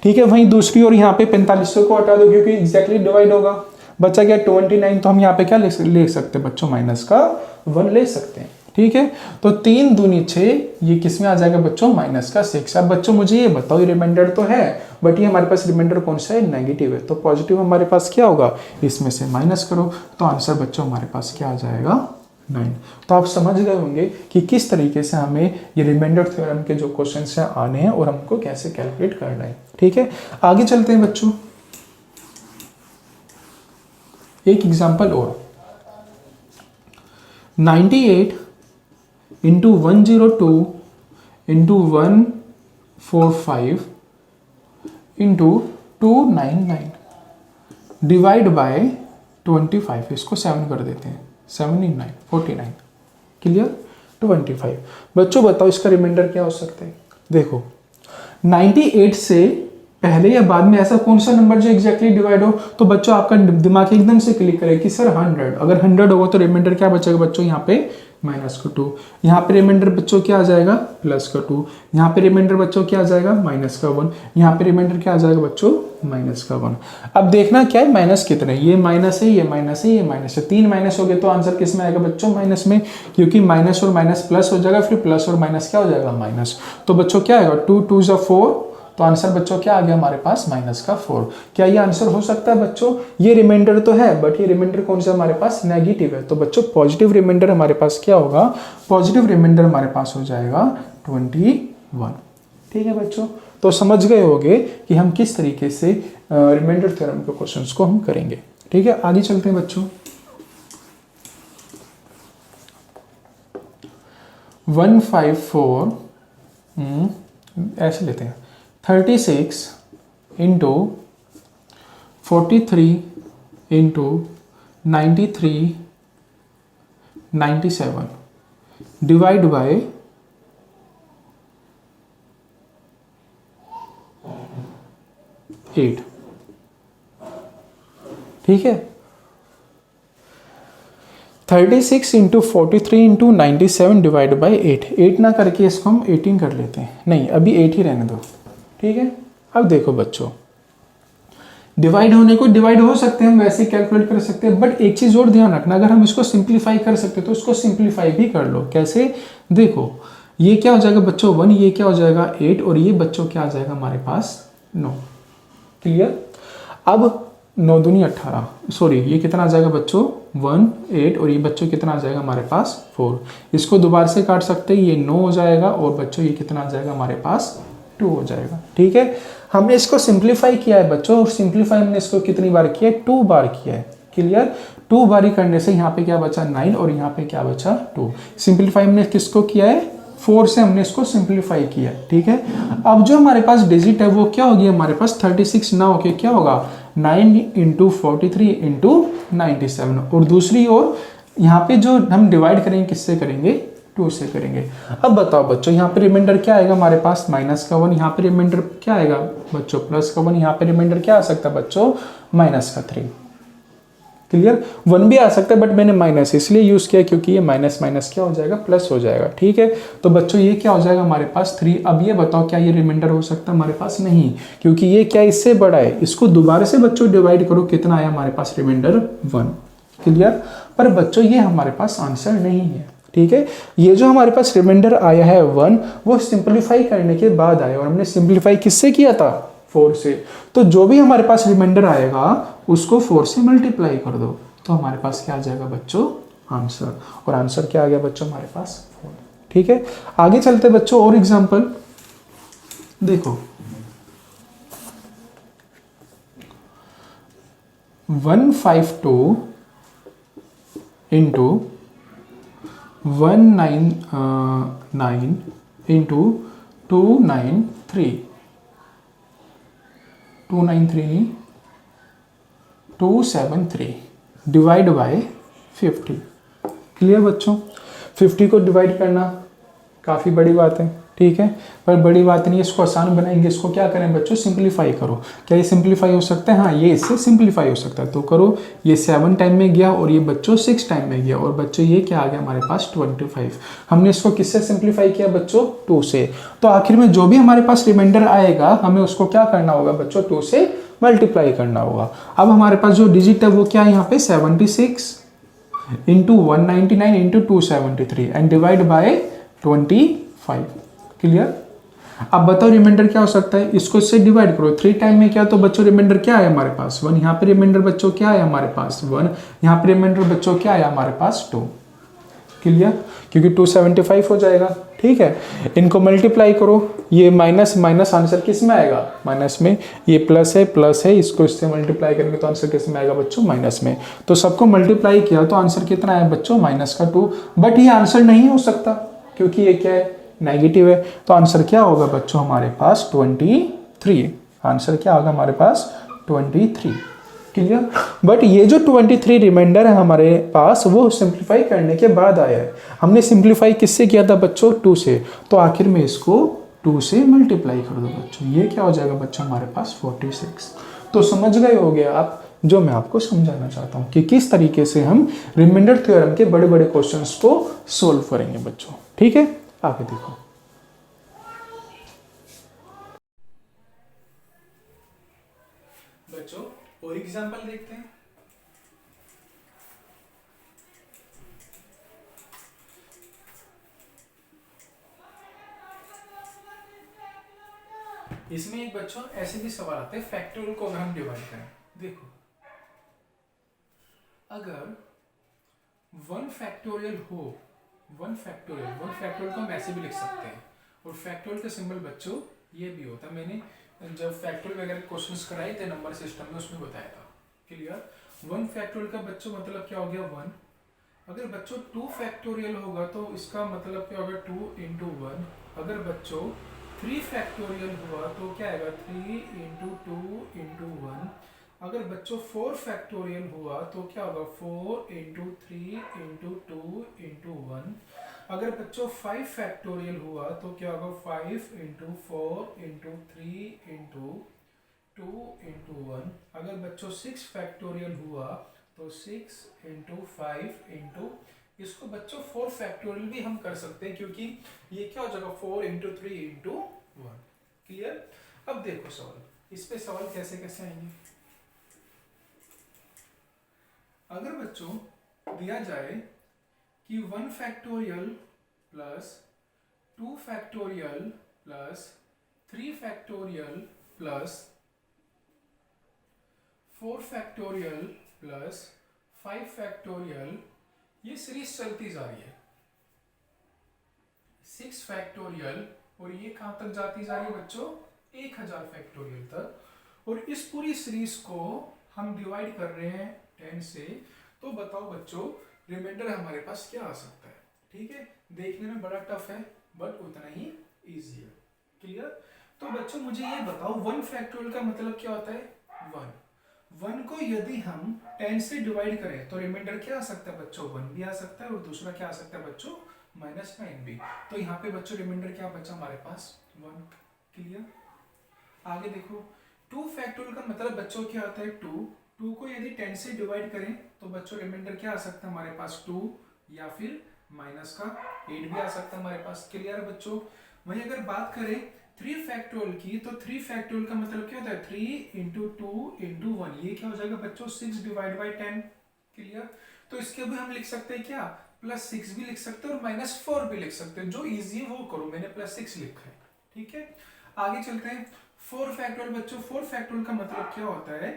ठीक है। वहीं दूसरी ओर यहाँ पे 4500 को हटा दो क्योंकि एग्जैक्टली डिवाइड होगा। बचा क्या 29 तो हम यहाँ पे क्या ले सकते हैं बच्चों -1 ले सकते हैं। ठीक है। तो 3 दूनी 6 ये किस में आ जाएगा बच्चों -6। अब बच्चों मुझे ये बताओ ये रिमाइंडर तो है बट ये हमारे पास रिमाइंडर कौन सा है नेगेटिव है। तो पॉजिटिव हमारे पास क्या होगा इसमें से माइनस करो तो आंसर बच्चों हमारे पास क्या आ जाएगा 9। तो आप समझ गए होंगे कि किस तरीके से हमें ये रिमाइंडर थ्योरम के जो क्वेश्चन हैं आने हैं और हमको कैसे कैलकुलेट करना है। ठीक है। आगे चलते हैं बच्चों एक एग्जाम्पल और 98 into 102 into 145 into 299 divide by 25। इसको 7 कर देते हैं 7 × 9 49। क्लियर। 25। बच्चों बताओ इसका रिमाइंडर क्या हो सकता है। देखो 98 से पहले या बाद में ऐसा कौन सा नंबर जो एग्जैक्टली डिवाइड हो, तो बच्चों आपका दिमाग एकदम से क्लिक करे कि सर 100, अगर 100 होगा तो रिमाइंडर क्या बचेगा बच्चों, यहाँ पे -2, यहाँ पे रिमाइंडर बच्चों क्या आ जाएगा +2, यहाँ पे रिमाइंडर बच्चों क्या आ जाएगा -1, यहाँ पे रिमाइंडर क्या आ जाएगा बच्चों -1। अब देखना क्या है माइनस कितने, ये माइनस है, ये माइनस है, ये माइनस है, 3 माइनस हो गए तो आंसर किस में आएगा बच्चों, माइनस में, क्योंकि माइनस और माइनस प्लस हो जाएगा, फिर प्लस और माइनस क्या हो जाएगा, माइनस। तो बच्चों क्या आएगा 2 2 = 4, तो आंसर बच्चों क्या आ गया हमारे पास -4। क्या ये आंसर हो सकता है बच्चों, ये रिमाइंडर तो है बट ये रिमाइंडर कौन सा हमारे पास, नेगेटिव है, तो बच्चों पॉजिटिव रिमाइंडर हमारे पास क्या होगा, पॉजिटिव रिमाइंडर हमारे पास हो जाएगा 21। ठीक है बच्चों, तो समझ गए होंगे कि हम किस तरीके से रिमाइंडर थ्योरम के क्वेश्चंस को हम करेंगे। ठीक है, आगे चलते हैं बच्चों। 154 ऐसे लेते हैं, 36 × 43 × 93 97 डिवाइड बाय 8। ठीक है, 36 × 43 × 97 डिवाइड बाई 8 ना करके इसको हम 18 कर लेते हैं, नहीं अभी 8 ही रहने दो। ठीक है, अब देखो बच्चों, डिवाइड होने को डिवाइड हो सकते हैं, हम वैसे कैलकुलेट कर सकते हैं, बट एक चीज और ध्यान रखना, अगर हम इसको सिंप्लीफाई कर सकते तो इसको सिंप्लीफाई भी कर लो। कैसे, देखो ये क्या हो जाएगा बच्चों 1, ये क्या हो जाएगा 8, और ये बच्चों क्या आ जाएगा हमारे पास 9। क्लियर, अब 9 दूनी 18, सॉरी ये कितना आ जाएगा बच्चों 1 8, और ये बच्चों कितना आ जाएगा हमारे पास 4। इसको दोबारा से काट सकते हैं, ये 9 हो जाएगा, और बच्चों ये कितना आ जाएगा हमारे पास 2 हो जाएगा। ठीक है, हमने इसको सिंप्लीफाई किया है बच्चों, और सिंप्लीफाई हमने इसको कितनी बार किया है, 2 बार किया है। क्लियर, 2 बारी करने से यहाँ पे क्या बचा 9, और यहाँ पे क्या बचा 2। सिंप्लीफाई हमने किसको किया है, 4 से हमने इसको सिंप्लीफाई किया। ठीक है, अब जो हमारे पास डिजिट है वो क्या होगी हमारे पास 36 ना होके क्या होगा 9 × 43 × 97, और दूसरी ओर यहाँ पे जो हम डिवाइड करेंगे किससे करेंगे 2 से करेंगे। अब बताओ बच्चों, यहाँ पे रिमाइंडर क्या आएगा हमारे पास -1, यहाँ पे रिमाइंडर क्या आएगा बच्चों +1, यहाँ पे रिमाइंडर क्या आ सकता है बच्चों -3। क्लियर, 1 भी आ सकता है बट मैंने माइनस इसलिए यूज किया क्योंकि ये माइनस माइनस क्या हो जाएगा प्लस हो जाएगा। ठीक है, तो बच्चों ये क्या हो जाएगा हमारे पास 3। अब ये बताओ क्या ये रिमाइंडर हो सकता है हमारे पास, नहीं, क्योंकि ये क्या इससे बड़ा है। इसको दोबारा से बच्चों डिवाइड करो, कितना आया हमारे पास रिमाइंडर 1। क्लियर, पर बच्चों ये हमारे पास आंसर नहीं है। ठीक है, ये जो हमारे पास रिमाइंडर आया है 1 वो सिंप्लीफाई करने के बाद आया, और हमने सिंप्लीफाई किससे किया था 4 से। तो जो भी हमारे पास रिमाइंडर आएगा उसको 4 से मल्टीप्लाई कर दो, तो हमारे पास क्या आ जाएगा बच्चों आंसर, और आंसर क्या आ गया बच्चों हमारे पास 4। ठीक है, आगे चलते बच्चों और एग्जांपल देखो। 152 × 199 × 293 273 डिवाइड बाय 50। क्लियर बच्चों, 50 को डिवाइड करना काफ़ी बड़ी बात है। ठीक है, पर बड़ी बात नहीं, इसको आसान बनाएंगे। इसको क्या करें बच्चों सिंप्लीफाई करो। क्या ये सिंप्लीफाई हो सकता है, हाँ ये इससे सिंप्लीफाई हो सकता है, तो करो। ये 7 टाइम में गया और ये बच्चों 6 टाइम में गया, और बच्चों ये क्या आ गया हमारे पास 25। हमने इसको किससे सिंप्लीफाई किया बच्चों 2 से। तो आखिर में जो भी हमारे पास रिमाइंडर आएगा हमें उसको क्या करना होगा बच्चों 2 से मल्टीप्लाई करना होगा। अब हमारे पास जो डिजिट है वो क्या है यहाँ पे 76 × 199 × 273 एंड डिवाइड बाय 25। क्लियर, अब बताओ रिमाइंडर क्या हो सकता है, इसको इससे डिवाइड करो। 3 टाइम में क्या, तो बच्चों रिमाइंडर क्या है हमारे पास 1, यहाँ पे रिमाइंडर बच्चों क्या है हमारे पास 1, यहाँ पे रिमाइंडर बच्चों क्या है हमारे पास 2। क्लियर, क्योंकि 275 हो जाएगा। ठीक है, इनको मल्टीप्लाई करो, ये माइनस माइनस आंसर किस में आएगा माइनस में, ये प्लस है, इसको इससे मल्टीप्लाई करेंगे तो आंसर किस में आएगा बच्चों माइनस में। तो सबको मल्टीप्लाई किया तो आंसर कितना आया बच्चों -2। बट ये आंसर नहीं हो सकता क्योंकि ये क्या है नेगेटिव है, तो आंसर क्या होगा बच्चों हमारे पास 23। आंसर क्या होगा हमारे पास 23। क्लियर, बट ये जो 23 रिमाइंडर है हमारे पास वो सिंप्लीफाई करने के बाद आया है। हमने सिंप्लीफाई किससे किया था बच्चों 2 से, तो आखिर में इसको 2 से मल्टीप्लाई कर दो बच्चों, ये क्या हो जाएगा बच्चों हमारे पास 46। तो समझ गए होगे आप जो मैं आपको समझाना चाहता हूँ कि किस तरीके से हम रिमाइंडर थ्योरम के बड़े बड़े क्वेश्चंस को सोल्व करेंगे बच्चों। ठीक है, आगे देखो। बच्चों और एग्जांपल देखते हैं। इसमें एक बच्चों ऐसे भी सवाल आते हैं, फैक्टोरियल को अगर हम डिवाइड करें, देखो अगर 1 फैक्टोरियल हो, 1 फैक्टोरियल को हम ऐसे भी लिख सकते हैं, और फैक्टोरियल का सिंबल बच्चों ये भी होता है। मैंने जब फैक्टोरियल वगैरह क्वेश्चंस कराए थे नंबर सिस्टम में, उसमें बताया था। क्लियर? 1 फैक्टोरियल का बच्चों मतलब क्या हो गया 1। अगर बच्चों 2 फैक्टोरियल होगा तो इसका मतलब क्या होगा 2 इंटू 1। अगर बच्चों 3 फैक्टोरियल हुआ तो क्या आएगा 3 इंटू 2 इंटू 1। अगर बच्चों 4 फैक्टोरियल हुआ तो क्या होगा 4 इंटू 3 इंटू 2 इंटू 1। अगर बच्चों 5 फैक्टोरियल हुआ तो क्या होगा 5 इंटू 4 इंटू 3 इंटू 2 इंटू 1। अगर बच्चों 6 फैक्टोरियल हुआ तो 6 इंटू 5 इंटू, इसको बच्चों 4 फैक्टोरियल भी हम कर सकते हैं क्योंकि ये क्या हो जाएगा 4 इंटू 3 इंटू 1। क्लियर? अब देखो सवाल, इस पे सवाल कैसे कैसे आएंगे। अगर बच्चों दिया जाए कि 1 factorial plus 2 factorial plus 3 factorial plus 4 factorial plus 5 factorial, ये सीरीज चलती जा रही है। 6 फैक्टोरियल और ये कहां तक जाती जा रही है बच्चों 1000 फैक्टोरियल तक, और इस पूरी सीरीज को हम डिवाइड कर रहे हैं 10 से। तो बताओ बच्चों रिमाइंडर हमारे पास क्या आ सकता है। ठीक है, देखने में बड़ा टफ है बट उतना ही इजी है। क्लियर? तो बच्चों मुझे ये बताओ 1 फैक्टोरियल का मतलब क्या होता है 1 को यदि हम 10 से डिवाइड करें तो रिमाइंडर क्या आ सकता है बच्चों 1 भी आ सकता है, और दूसरा क्या आ सकता है बच्चों -9 भी। तो यहाँ पे बच्चों रिमाइंडर क्या बचा हमारे पास 1। क्लियर? आगे देखो 2 फैक्टोरियल का मतलब बच्चों क्या आता है 2 को यदि 10 से डिवाइड करें तो बच्चों रिमाइंडर क्या आ सकता है हमारे पास 2, या फिर माइनस का 8 भी आ सकता है हमारे पास। क्लियर बच्चों? वहीं अगर बात करें 3 फैक्टोरियल की, तो 3 फैक्टोरियल का मतलब क्या होता है 3 इंटू 2 इंटू 1, ये क्या हो जाएगा बच्चों 6 डिवाइड बाई 10। क्लियर? तो इसके भी हम लिख सकते हैं क्या +6 भी लिख सकते हैं और -4 भी लिख सकते हैं, जो इजी है वो करो, मैंने +6 लिखा है। ठीक है, आगे चलते हैं 4 फैक्टोरियल बच्चों। 4 फैक्टोरियल का मतलब क्या होता है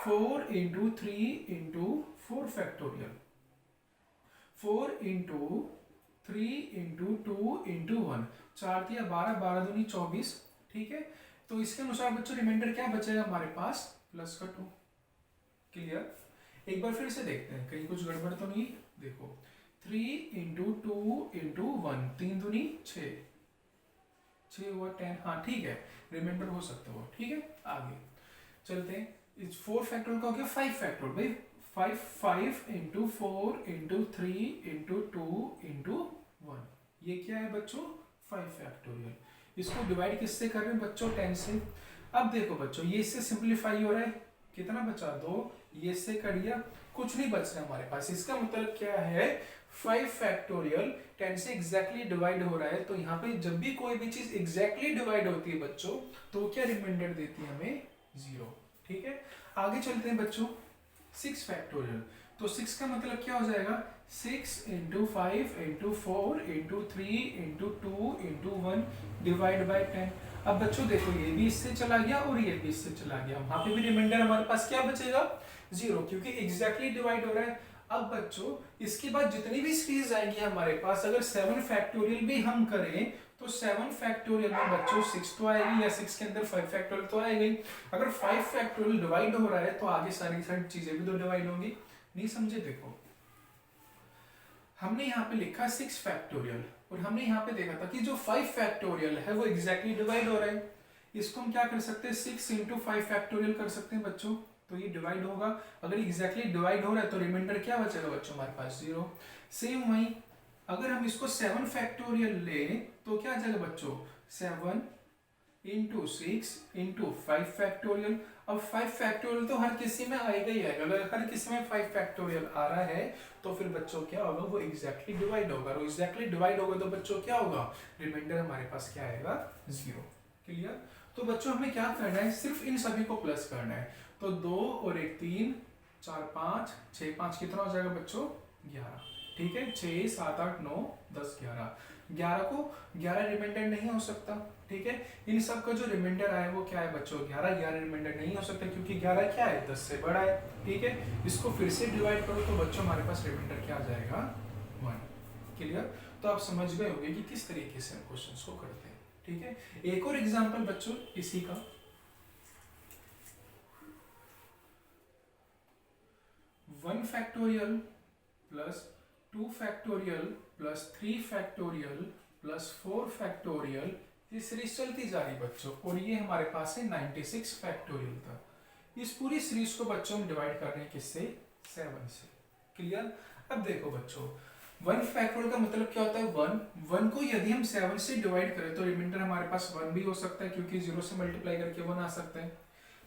4 into 3 into 4 factorial, 4 into 3 into 2 into 1, 4 दिया 12, 12 दूनी 24। ठीक है, तो इसके अनुसार बच्चों रिमाइंडर क्या बचेगा हमारे पास +2। क्लियर? एक बार फिर से देखते हैं कहीं कुछ गड़बड़ तो नहीं। देखो 3 इंटू 2 इंटू 1, 3 दूनी 6, 6 हुआ 10। हाँ ठीक है, रिमाइंडर हो सकता है। ठीक है, आगे चलते हैं। इस 4 फैक्टोरियल का हो गया 5 फैक्टोरियल भाई, 5 इंटू 4 इंटू 3 इंटू 2 इंटू 1, ये क्या है बच्चों 5 फैक्टोरियल। इसको डिवाइड किससे कर रहे हैं बच्चों 10 से। अब देखो बच्चों ये इससे सिंप्लीफाई हो रहा है, कितना बचा 2, ये इससे कर दिया, कुछ नहीं बच रहा हमारे पास। इसका मतलब क्या है 5 फैक्टोरियल 10 से एग्जैक्टली डिवाइड हो रहा है। तो यहाँ पे जब भी कोई भी चीज एग्जैक्टली डिवाइड होती है बच्चों तो क्या रिमाइंडर देती है हमें 0। ठीक है, आगे चलते हैं बच्चों 6 फैक्टोरियल। तो 6 का मतलब क्या हो जाएगा 6 into 5 into 4 into 3 into 2 into 1 divide by 10। अब बच्चों देखो ये भी इससे चला गया और ये भी इससे चला गया, वहां पे भी रिमाइंडर हमारे पास क्या बचेगा 0, क्योंकि एग्जैक्टली डिवाइड हो रहा है। अब बच्चों इसके बाद जितनी भी सीरीज आएंगी हमारे पास, अगर 7 फैक्टोरियल भी हम करें तो 7 फैक्टोरियल में बच्चों 6 तो आएगी, या 6 के अंदर 5 फैक्टोरियल तो आएगी। अगर 5 फैक्टोरियल डिवाइड हो रहा है तो आगे सारी चीजें भी तो डिवाइड होंगी। नहीं समझे? देखो हमने यहाँ पे लिखा 6 फैक्टोरियल, और हमने यहाँ पे देखा था कि जो 5 फैक्टोरियल है वो एग्जैक्टली डिवाइड हो रहा है। इसको हम क्या कर सकते हैं 6 इंटू 5 फैक्टोरियल कर सकते हैं बच्चों, तो ये डिवाइड होगा। अगर एग्जैक्टली डिवाइड हो रहा है तो रिमाइंडर क्या बचेगा बच्चों हमारे पास 0। सेम वही अगर हम इसको 7 फैक्टोरियल ले तो क्या आ जाएगा बच्चों 7 इंटू 6 इंटू 5 फैक्टोरियल। अब 5 फैक्टोरियल तो हर किसी में आएगा ही आएगा। अगर हर किसी में 5 फैक्टोरियल आ रहा है तो फिर बच्चों क्या होगा, वो एग्जैक्टली डिवाइड होगा। और एग्जैक्टली डिवाइड होगा तो बच्चों क्या होगा, रिमाइंडर हमारे पास क्या आएगा, 0। क्लियर। तो बच्चों हमें क्या करना है, सिर्फ इन सभी को प्लस करना है। तो 2 और 1 3, 4 5, 6 5 कितना हो जाएगा बच्चों, 11। ठीक है, 6 7 8 9 10 11। 11 को 11 रिमाइंडर नहीं हो सकता। ठीक है, इन सब का जो रिमाइंडर आया वो क्या है बच्चों, 11। 11 रिमाइंडर नहीं हो सकता क्योंकि 11 क्या है, 10 से बड़ा है। ठीक है, इसको फिर से डिवाइड करो तो बच्चों हमारे पास रिमाइंडर क्या आ जाएगा, 1। क्लियर। तो आप समझ गए होंगे कि किस तरीके से हम क्वेश्चंस को करते हैं। ठीक है, एक और एग्जांपल बच्चों इसी का, 1 factorial plus 2 factorial plus 3 factorial plus 4 factorial, ये सीरीज चलती जा रही बच्चों। और ये हमारे पास है 96 फैक्टोरियल तक। इस पूरी सीरीज को बच्चों हम डिवाइड कर रहे हैं किससे, 7 से। क्लियर। अब देखो बच्चों, 1 फैक्टोरियल का मतलब क्या होता है, 1 को यदि हम 7 से डिवाइड करें तो रिमाइंडर हमारे पास 1 भी हो सकता है क्योंकि 0 से मल्टीप्लाई करके 1 आ सकता है।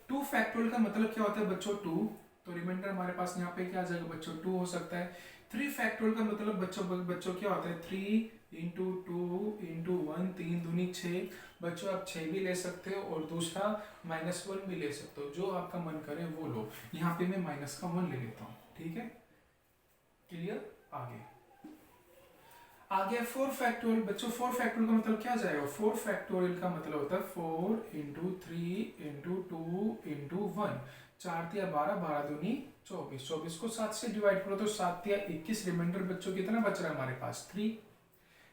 2 फैक्टोरियल का मतलब क्या होता है बच्चों, 2, तो रिमाइंडर हमारे पास यहाँ पे क्या आ जाएगा बच्चों, 2 हो सकता है। 3 फैक्टोरियल का मतलब बच्चों क्या होता है, 3 इंटू 2 इंटू 1, 3 दूनी 6। बच्चों आप 6 भी ले सकते हो और दूसरा -1 भी ले सकते हो, जो आपका मन करे वो लो। यहाँ पे मैं माइनस का 1 ले लेता हूँ। ठीक है, क्लियर। आगे 4 फैक्टोरियल। बच्चों 4 फैक्टोरियल का मतलब क्या जाएगा, 4 फैक्टोरियल का मतलब होता है 4 इंटू 3 इंटू 2 इंटू 1। 4 तिया 12, 12 दूनी 24। 24 को 7 से डिवाइड करो तो 7 तिया 21। रिमाइंडर बच्चों कितना बच रहा है हमारे पास, 3।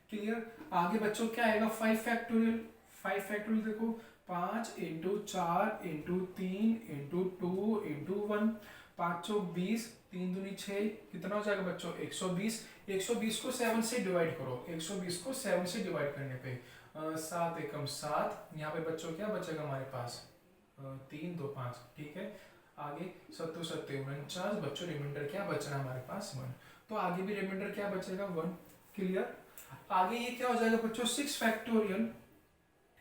क्लियर। आगे बच्चों क्या आएगा, 5 फैक्टोरियल। 5 फैक्टोरियल देखो, 5 इंटू 4 इंटू 3 इंटू 2 इंटू 1। 5 चौक 20, 3 दूनी 6, कितना हो जाएगा बच्चों, 120। 120 को 7 से डिवाइड करो। 120 को 7 से डिवाइड करने पे 7 एकम 7, यहाँ पे बच्चों क्या बचेगा हमारे पास, 3 2 5। ठीक है, आगे 7 7 49 बच्चों, रिमाइंडर क्या बच रहा है हमारे पास, 1। तो आगे भी रिमाइंडर क्या बचेगा, 1। क्लियर। आगे ये क्या हो जाएगा बच्चों, 6 फैक्टोरियल।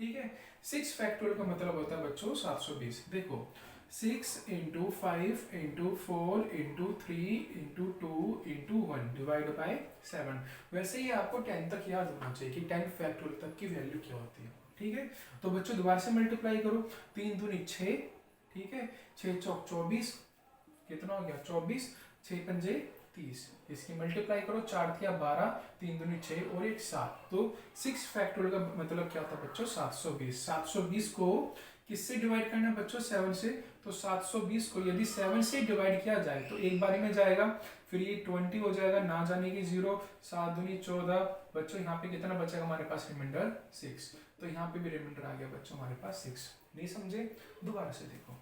ठीक है, 6 फैक्टोरियल का मतलब होता है बच्चों 720। देखो 6 into 5 into 4 into 3 into 2 into 1 divide by 7। वैसे ही आपको 10 तक याद होना चाहिए कि 10 फैक्टोरियल तक की वैल्यू क्या होती है। ठीक है, तो बच्चों दोबारा से मल्टीप्लाई करो। 3 दूनी 6, ठीक है, 6 चौक 24, कितना हो गया 24। 6 पंजे 30, इसकी मल्टीप्लाई करो। 4 थिया 12, 3 दूनी 6 और 1 7। तो 6 फैक्टोरियल का मतलब क्या था बच्चों, 720। 720 को किससे डिवाइड करना है बच्चों, 7 से। तो 720 को यदि 7 से डिवाइड किया जाए तो एक बारी में जाएगा, फिर ये 20 हो जाएगा, ना जाने की 0। 7 दूनी 14 बच्चों, यहाँ पे कितना बचेगा हमारे पास, रिमाइंडर 6। तो यहाँ पे भी रिमाइंडर आ गया बच्चों हमारे पास 6। नहीं समझे, दोबारा से देखो।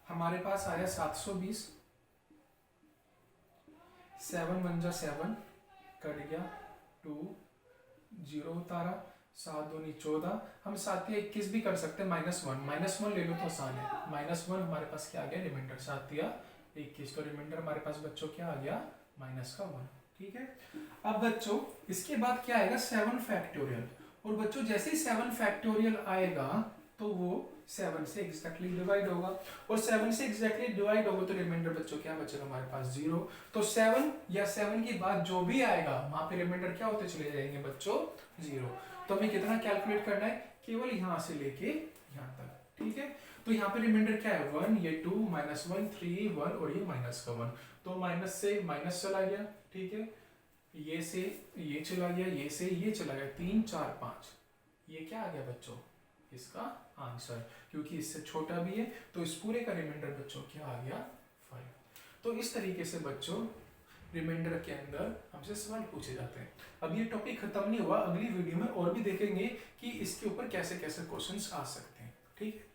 हमारे पास आया 720, 7 1 जा 7, कट गया 2, 0 उतारा। 7 दूनी 14, हम 7 या 21 भी कर सकते हैं, -1 ले लो तो आसान है। -1 हमारे पास क्या आ गया, रिमाइंडर 7 या 21। तो रिमाइंडर हमारे पास बच्चों क्या आ गया, -1। ठीक है, अब बच्चों इसके बाद क्या आएगा, 7 फैक्टोरियल। और बच्चों जैसे ही 7 फैक्टोरियल आएगा तो वो 7 से एग्जैक्टली डिवाइड होगा। और 7 से एग्जैक्टली डिवाइड होगा तो रिमाइंडर बच्चों क्या बचेगा हमारे पास, 0। तो 7 या 7 के बाद जो भी आएगा वहां पे रिमाइंडर क्या होते चले जाएंगे बच्चों, 0। तो हमें कितना कैलकुलेट करना है, केवल यहां से लेके यहां तक। ठीक है, तो यहाँ पे रिमाइंडर क्या है, 1, ये 2, -1 3 1 और ये माइनस का 1। तो माइनस से माइनस चला गया। ठीक है, ये से ये चला गया, ये से ये चला गया, 3 4 5। ये क्या आ गया बच्चों, इसका आंसर, क्योंकि इससे छोटा भी है। तो इस पूरे का रिमाइंडर बच्चों क्या आ गया, 5। तो इस तरीके से बच्चों रिमाइंडर के अंदर हमसे सवाल पूछे जाते हैं। अब ये टॉपिक खत्म नहीं हुआ, अगली वीडियो में और भी देखेंगे कि इसके ऊपर कैसे कैसे क्वेश्चंस आ सकते हैं। ठीक है।